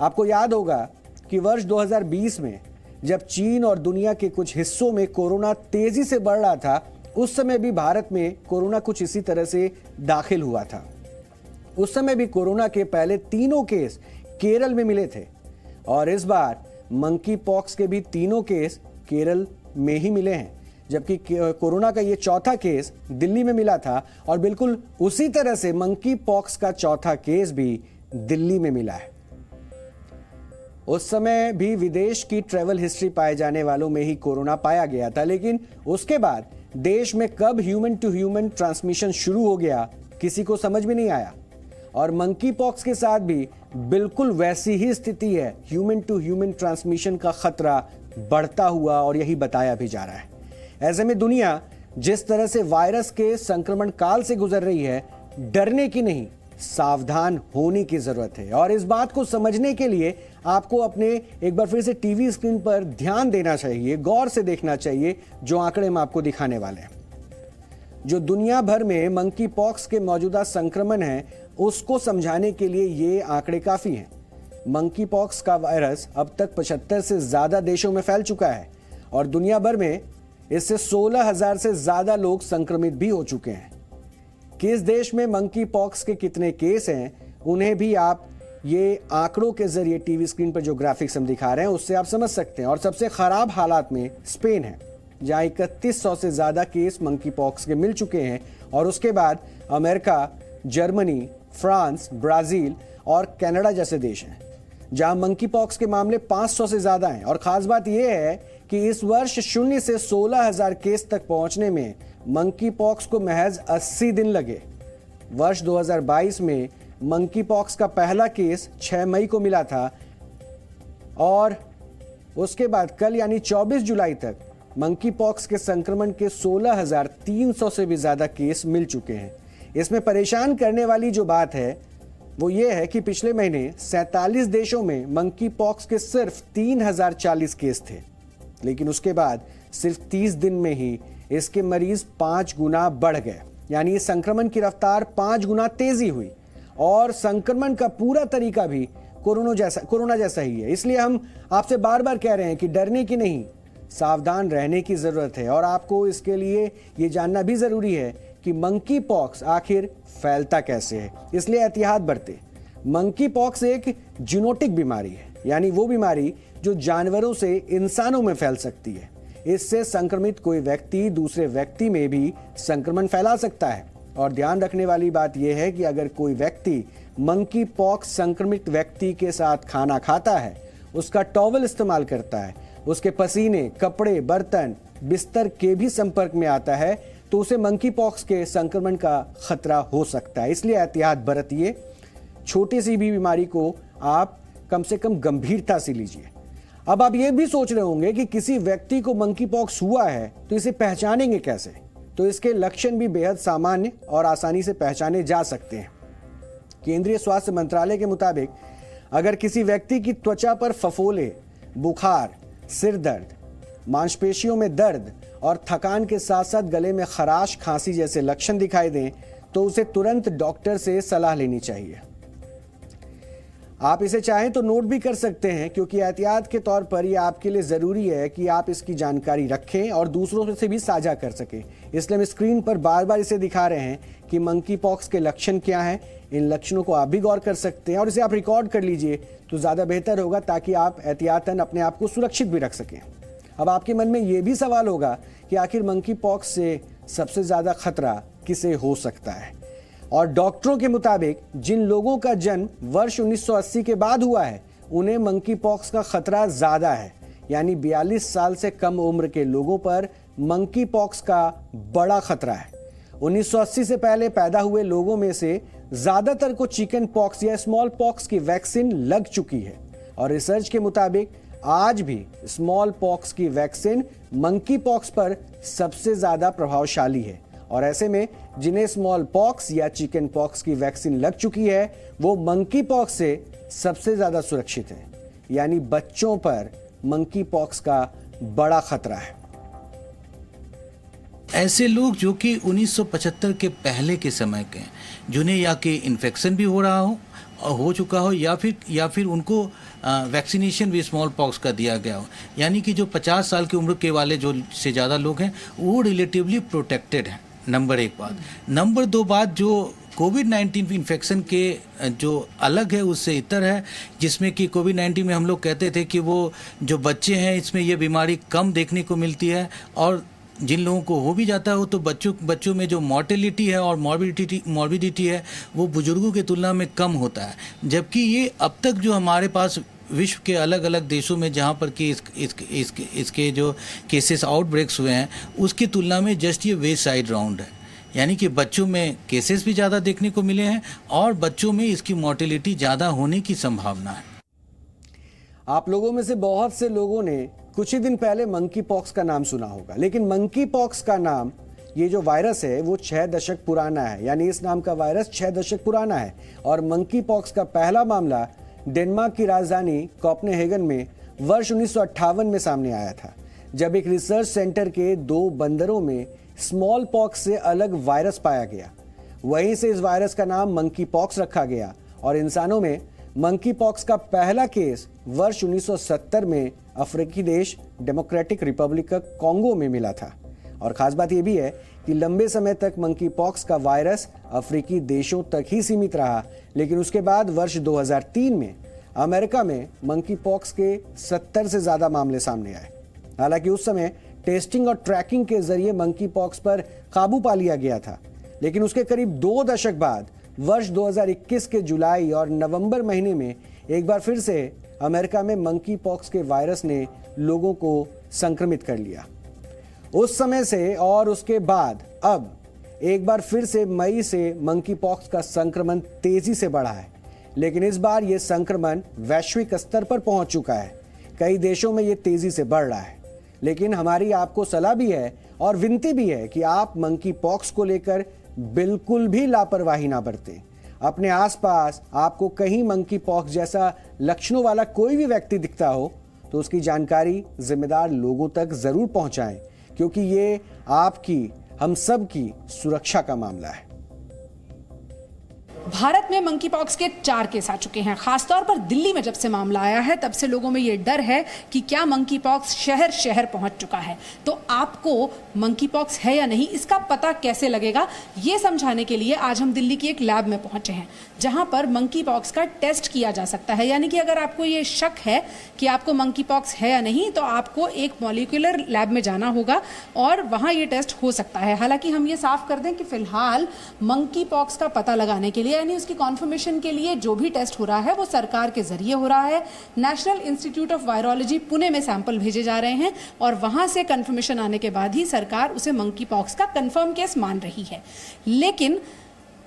आपको याद होगा कि वर्ष 2020 में जब चीन और दुनिया के कुछ हिस्सों में कोरोना तेजी से बढ़ रहा था, उस समय भी भारत में कोरोना कुछ इसी तरह से दाखिल हुआ था। उस समय भी कोरोना के पहले 3 केस केरल में मिले थे और इस बार मंकी पॉक्स के भी 3 केस केरल में ही मिले हैं, जबकि कोरोना का ये 4था केस दिल्ली में मिला था और बिल्कुल उसी तरह से मंकी पॉक्स का 4था केस भी दिल्ली में मिला है। उस समय भी विदेश की ट्रैवल हिस्ट्री पाए जाने वालों में ही कोरोना पाया गया था, लेकिन उसके बाद देश में कब ह्यूमन टू ह्यूमन ट्रांसमिशन शुरू हो गया किसी को समझ में नहीं आया। और मंकी पॉक्स के साथ भी बिल्कुल वैसी ही स्थिति है, ह्यूमन टू ह्यूमन ट्रांसमिशन का खतरा बढ़ता हुआ और यही बताया भी जा रहा है। ऐसे में दुनिया जिस तरह से वायरस के संक्रमण काल से गुजर रही है, डरने की नहीं, सावधान होने की जरूरत है। और इस बात को समझने के लिए आपको अपने एक बार फिर से टीवी स्क्रीन पर ध्यान देना चाहिए, गौर से देखना चाहिए जो आंकड़े हम आपको दिखाने वाले हैं। जो दुनिया भर में मंकी पॉक्स के मौजूदा संक्रमण है, उसको समझाने के लिए ये आंकड़े काफी हैं। मंकी पॉक्स का वायरस अब तक 75 से ज्यादा देशों में फैल चुका है और दुनिया भर में इससे 16,000 से ज्यादा लोग संक्रमित भी हो चुके हैं। किस देश में मंकी पॉक्स के कितने केस हैं, उन्हें भी आप ये आंकड़ों के जरिए टीवी स्क्रीन पर जो ग्राफिक्स हम दिखा रहे हैं उससे आप समझ सकते हैं। और सबसे खराब हालात में स्पेन है, जहां 3100 से ज्यादा केस मंकी पॉक्स के मिल चुके हैं और उसके बाद अमेरिका, जर्मनी, फ्रांस, ब्राजील और कनाडा जैसे देश हैं जहां मंकी पॉक्स के मामले 500 से ज्यादा हैं। और खास बात यह है कि इस वर्ष 0 से 16,000 केस तक पहुंचने में मंकी पॉक्स को महज 80 दिन लगे। वर्ष 2022 में मंकी पॉक्स का पहला केस 6 मई को मिला था और उसके बाद कल यानी 24 जुलाई तक मंकी पॉक्स के संक्रमण के 16,300 से भी ज्यादा केस मिल चुके हैं। इसमें परेशान करने वाली जो बात है वो ये है कि पिछले महीने 47 देशों में मंकी पॉक्स के सिर्फ 3,040 केस थे, लेकिन उसके बाद सिर्फ 30 दिन में ही इसके मरीज 5 गुना बढ़ गए, यानी इस संक्रमण की रफ्तार 5 गुना तेजी हुई। और संक्रमण का पूरा तरीका भी कोरोना जैसा ही है। इसलिए हम आपसे बार बार कह रहे हैं कि डरने की नहीं, सावधान रहने की जरूरत है। और आपको इसके लिए ये जानना भी जरूरी है कि मंकी पॉक्स आखिर फैलता कैसे है, इसलिए एहतियात बरतें। मंकी पॉक्स एक जीनोटिक बीमारी है, यानी वो बीमारी जो जानवरों से इंसानों में फैल सकती है। इससे संक्रमित कोई व्यक्ति दूसरे व्यक्ति में भी संक्रमण फैला सकता है। और ध्यान रखने वाली बात यह है कि अगर कोई व्यक्ति मंकी पॉक्स संक्रमित व्यक्ति के साथ खाना खाता है, उसका टॉवल इस्तेमाल करता है, उसके पसीने, कपड़े, बर्तन, बिस्तर के भी संपर्क में आता है, तो उसे मंकी पॉक्स के संक्रमण का खतरा हो सकता है। इसलिए एहतियात बरतिए। छोटी सी भी बीमारी को आप कम से कम गंभीरता से लीजिए। अब आप ये भी सोच रहे होंगे कि किसी व्यक्ति को मंकी पॉक्स हुआ है तो इसे पहचानेंगे कैसे? तो इसके लक्षण भी बेहद सामान्य और आसानी से पहचाने जा सकते हैं। केंद्रीय स्वास्थ्य मंत्रालय के मुताबिक अगर किसी व्यक्ति की त्वचा पर फफोले, बुखार, सिर दर्द, मांसपेशियों में दर्द और थकान के साथ साथ गले में खराश, खांसी जैसे लक्षण दिखाई दें तो उसे तुरंत डॉक्टर से सलाह लेनी चाहिए। आप इसे चाहें तो नोट भी कर सकते हैं, क्योंकि एहतियात के तौर पर यह आपके लिए ज़रूरी है कि आप इसकी जानकारी रखें और दूसरों से भी साझा कर सकें। इसलिए हम स्क्रीन पर बार बार इसे दिखा रहे हैं कि मंकी पॉक्स के लक्षण क्या हैं। इन लक्षणों को आप भी गौर कर सकते हैं और इसे आप रिकॉर्ड कर लीजिए तो ज़्यादा बेहतर होगा, ताकि आप एहतियातन अपने आप को सुरक्षित भी रख सकें। अब आपके मन में ये भी सवाल होगा कि आखिर मंकी पॉक्स से सबसे ज़्यादा खतरा किसे हो सकता है? और डॉक्टरों के मुताबिक जिन लोगों का जन्म वर्ष 1980 के बाद हुआ है, उन्हें मंकी पॉक्स का खतरा ज्यादा है। यानी 42 साल से कम उम्र के लोगों पर मंकी पॉक्स का बड़ा खतरा है। 1980 से पहले पैदा हुए लोगों में से ज्यादातर को चिकन पॉक्स या स्मॉल पॉक्स की वैक्सीन लग चुकी है। और रिसर्च के मुताबिक आज भी स्मॉल पॉक्स की वैक्सीन मंकी पॉक्स पर सबसे ज्यादा प्रभावशाली है। और ऐसे में जिन्हें स्मॉल पॉक्स या चिकन पॉक्स की वैक्सीन लग चुकी है, वो मंकी पॉक्स से सबसे ज्यादा सुरक्षित है। यानी बच्चों पर मंकी पॉक्स का बड़ा खतरा है। ऐसे लोग जो कि 1975 के पहले के समय के हैं, जिन्हें या कि इन्फेक्शन भी हो चुका हो या फिर उनको वैक्सीनेशन भी स्मॉल पॉक्स का दिया गया हो, यानी कि जो 50 साल की उम्र के वाले जो से ज़्यादा लोग हैं वो रिलेटिवली प्रोटेक्टेड हैं। नंबर 1 बात। नंबर 2 बात, जो कोविड-19 इन्फेक्शन के जो अलग है उससे इतर है, जिसमें कि कोविड-19 में हम लोग कहते थे कि वो जो बच्चे हैं इसमें ये बीमारी कम देखने को मिलती है, और जिन लोगों को हो भी जाता है तो बच्चों में जो मॉर्टेलिटी है और मॉर्बिडिटी है वो बुजुर्गों की तुलना में कम होता है। जबकि ये अब तक जो हमारे पास विश्व के अलग अलग देशों में जहाँ पर कि इसके जो केसेस आउटब्रेक्स हुए हैं उसकी तुलना में जस्ट ये वे साइड राउंड है, यानी कि बच्चों में केसेस भी ज़्यादा देखने को मिले हैं और बच्चों में इसकी मॉर्टेलिटी ज़्यादा होने की संभावना है। आप लोगों में से बहुत से लोगों ने कुछ ही दिन पहले मंकी पॉक्स का नाम सुना होगा, लेकिन मंकी पॉक्स का नाम, ये जो वायरस है वो 6 दशक पुराना है, यानी इस नाम का वायरस 6 दशक पुराना है। और मंकी पॉक्स का पहला मामला डेनमार्क की राजधानी कोपेनहेगन में वर्ष 1958 में सामने आया था, जब एक रिसर्च सेंटर के 2 बंदरों में स्मॉल पॉक्स से अलग वायरस पाया गया। वहीं से इस वायरस का नाम मंकी पॉक्स रखा गया और इंसानों में मंकी पॉक्स का पहला केस वर्ष 1970 में अफ्रीकी देश डेमोक्रेटिक रिपब्लिक कॉन्गो में मिला था। और खास बात यह भी है कि लंबे समय तक मंकी पॉक्स का वायरस अफ्रीकी देशों तक ही सीमित रहा, लेकिन उसके बाद वर्ष 2003 में अमेरिका में मंकी पॉक्स के 70 से ज्यादा मामले सामने आए। हालांकि उस समय टेस्टिंग और ट्रैकिंग के जरिए मंकी पॉक्स पर काबू पा लिया गया था, लेकिन उसके करीब 2 दशक बाद वर्ष 2021 के जुलाई और नवंबर महीने में एक बार फिर से अमेरिका में मंकी पॉक्स के वायरस ने लोगों को संक्रमित कर लिया। उस समय से और उसके बाद अब एक बार फिर से मई से मंकी पॉक्स का संक्रमण तेजी से बढ़ा है, लेकिन इस बार यह संक्रमण वैश्विक स्तर पर पहुंच चुका है। कई देशों में यह तेजी से बढ़ रहा है, लेकिन हमारी आपको सलाह भी है और विनती भी है कि आप मंकी पॉक्स को लेकर बिल्कुल भी लापरवाही ना बरतें। अपने आसपास आपको कहीं मंकी पॉक्स जैसा लक्षणों वाला कोई भी व्यक्ति दिखता हो तो उसकी जानकारी जिम्मेदार लोगों तक जरूर पहुंचाएं, क्योंकि ये आपकी, हम सब की सुरक्षा का मामला है। भारत में मंकी पॉक्स के 4 केस आ चुके हैं। खासतौर पर दिल्ली में जब से मामला आया है तब से लोगों में ये डर है कि क्या मंकी पॉक्स शहर शहर पहुंच चुका है। तो आपको मंकी पॉक्स है या नहीं इसका पता कैसे लगेगा, ये समझाने के लिए आज हम दिल्ली की एक लैब में पहुंचे हैं, जहां पर मंकी पॉक्स का टेस्ट किया जा सकता है। यानी कि अगर आपको ये शक है कि आपको मंकी पॉक्स है या नहीं तो आपको एक मॉलिक्यूलर लैब में जाना होगा और वहां ये टेस्ट हो सकता है। हालांकि हम ये साफ कर दें कि फिलहाल मंकी पॉक्स का पता लगाने के लिए, यानी उसकी कॉन्फर्मेशन के लिए जो भी टेस्ट हो रहा है वो सरकार के जरिए हो रहा है। National institute of virology Pune में सैंपल भेजे जा रहे हैं और वहां से कन्फर्मेशन आने के बाद ही सरकार उसे मंकी पॉक्स का कंफर्म केस मान रही है। लेकिन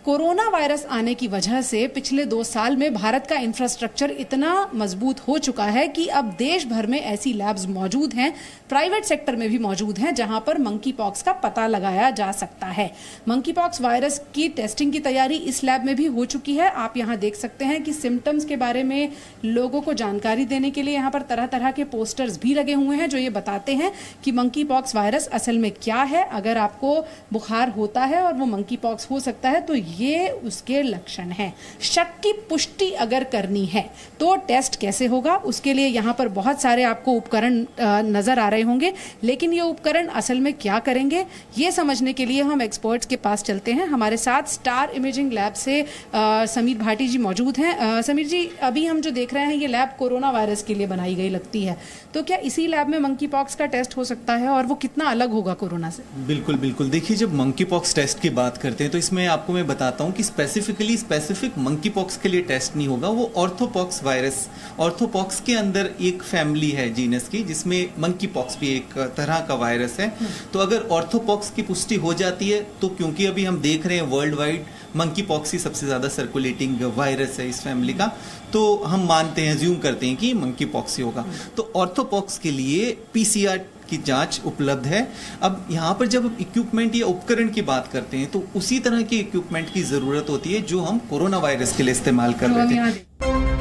कोरोना वायरस आने की वजह से पिछले 2 साल में भारत का इंफ्रास्ट्रक्चर इतना मजबूत हो चुका है कि अब देश भर में ऐसी लैब्स मौजूद हैं, प्राइवेट सेक्टर में भी मौजूद हैं, जहां पर मंकी पॉक्स का पता लगाया जा सकता है। मंकी पॉक्स वायरस की टेस्टिंग की तैयारी इस लैब में भी हो चुकी है। आप यहां देख सकते हैं कि सिम्टम्स के बारे में लोगों को जानकारी देने के लिए यहां पर तरह तरह के पोस्टर्स भी लगे हुए हैं जो ये बताते हैं कि मंकी पॉक्स वायरस असल में क्या है। अगर आपको बुखार होता है और वो मंकी पॉक्स हो सकता है तो ये उसके लक्षण हैं। शक की पुष्टि अगर करनी है तो टेस्ट कैसे होगा, उसके लिए यहाँ पर बहुत सारे आपको उपकरण नजर आ रहे होंगे, लेकिन ये उपकरण असल में क्या करेंगे ये समझने के लिए हम एक्सपर्ट्स के पास चलते हैं। हमारे साथ स्टार इमेजिंग लैब से समीर भाटी जी मौजूद हैं। समीर जी, अभी हम जो देख रहे हैं ये लैब कोरोना वायरस के लिए बनाई गई लगती है, तो क्या इसी लैब में मंकी पॉक्स का टेस्ट हो सकता है और वो कितना अलग होगा कोरोना से? बिल्कुल बिल्कुल। देखिए, जब मंकी पॉक्स टेस्ट की बात करते हैं तो इसमें आपको मैं बताता हूं कि स्पेसिफिक मंकी पॉक्स के लिए टेस्ट नहीं होगा। वो ऑर्थोपॉक्स वायरस, ऑर्थोपॉक्स के अंदर एक फैमिली है जीनस की, जिसमें मंकी पॉक्स भी एक तरह का वायरस है। तो अगर ऑर्थोपॉक्स की पुष्टि हो जाती है तो, क्योंकि अभी हम देख रहे हैं वर्ल्ड वाइड मंकी पॉक्स ही सबसे ज्यादा सर्कुलेटिंग वायरस है इस फैमिली का, तो हम मानते हैं, ज्यूम करते हैं कि मंकी पॉक्स ही होगा। तो ऑर्थोपॉक्स के लिए पीसीआर की जांच उपलब्ध है। अब यहाँ पर जब इक्विपमेंट या उपकरण की बात करते हैं तो उसी तरह के इक्विपमेंट की जरूरत होती है जो हम कोरोना वायरस के लिए इस्तेमाल कर रहे थे।